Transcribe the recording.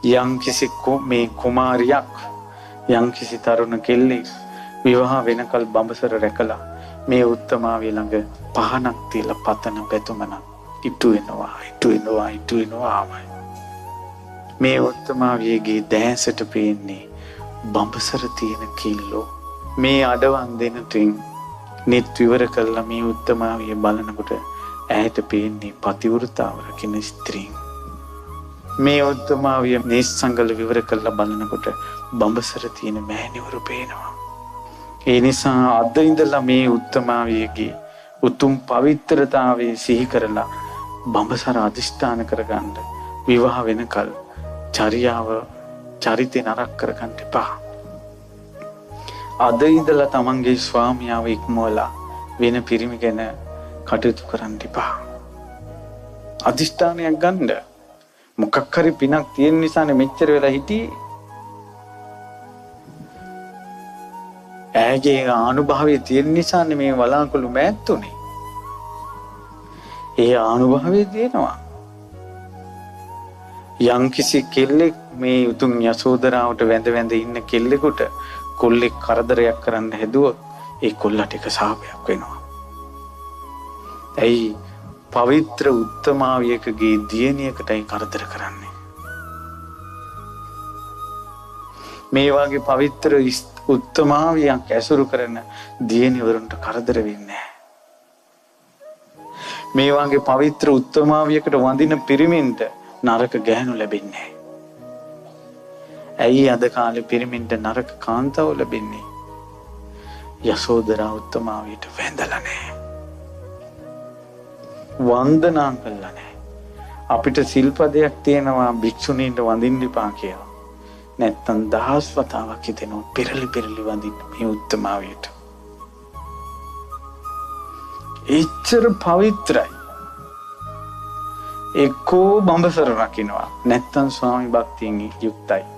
යම්කිසි මේ කුමාරියක් යම්කිසි තරුණ කෙල්ලෙක් විවාහ වෙනකල් බඹසර රැකලා මේ උත්තමාවිය ළඟ පහනක් තියලා පතන බැතුමන ඉටු වෙනවා. මේ උත්තමාවියගේ දැසට පේන්නේ බඹසර තියෙන කිල්ලෝ. මේ අඩවන් දෙනටින් නිත් විවර කළා මේ උත්තමාවිය බලනකොට ඇයට පේන්නේ පතිවෘතාව රකින්න ස්ත්‍රීන්. මේ උත්තමාවිය නිස්සංගල විවර කළා බලනකොට බඹසර තියෙන මෑණිවරු පේනවා. ඒ නිසා අද ඉඳලා මේ උත්තමාවියගේ උතුම් පවිත්‍රතාවයේ සිහි කරලා බඹසර අධිෂ්ඨාන කරගන්න විවාහ වෙනකල් චරිතේ නරක කරගන්න එපා. අද ඉඳලා තමන්ගේ ස්වාමියාව ඉක්මවලා වෙන පිරිමි ගැන කටයුතු කරන්න එපා. අධිෂ්ඨානයක් ගන්න. මොකක් හරි පිනක් තියෙන නිසානේ මෙච්චර වෙලා හිටියේ. ඇගේ ආනුභාවය තියෙන නිසානේ මේ වලාකුළු මෑත්තුනේ. ඒ ආනුභාවය තියෙනවා. යම්කිසි කෙල්ලෙක් මේ උතුම් යසෝදරාවට වැඳ ඉන්න කෙල්ලෙකුට කොල්ලෙක් කරදරයක් කරන්න හැදුවොත් ඒ කොල්ලට එක සාපයක් වෙනවා. ඇයි පවිත්‍ර උත්තමාවියකගේ දියණියකටයි කරදර කරන්නේ. මේ වගේ පවිත්‍ර උත්තමාවියක් ඇසුරු කරන දියණිවරුන්ට කරදර වෙන්නේ නැහැ. මේ වගේ පවිත්‍ර උත්තමාවියකට වඳින පිරිමින්ට නරක ගැහණු ලැබෙන්නේ නැහැ. ඇයි අද කාලේ පිරිමින්ට නරක කාන්තාව ලැබෙන්නේ? යසෝදරා උත්තමාවියට වැඳලා නැහැ. වන්දනා කළා නැහැ. අපිට සිල්පදයක් තියෙනවා භික්ෂුණීන්ට වඳින්න එපා කියලා. නැත්තම් දහස් වතාවක් හිතෙනවා පෙරලි වඳින්න මේ උත්තමාවියට. එච්චර පවිත්‍රයි. එක්කෝ බඹසර රකින්නවා නැත්තම් ස්වාමි භක්තියෙන් යුක්තයි.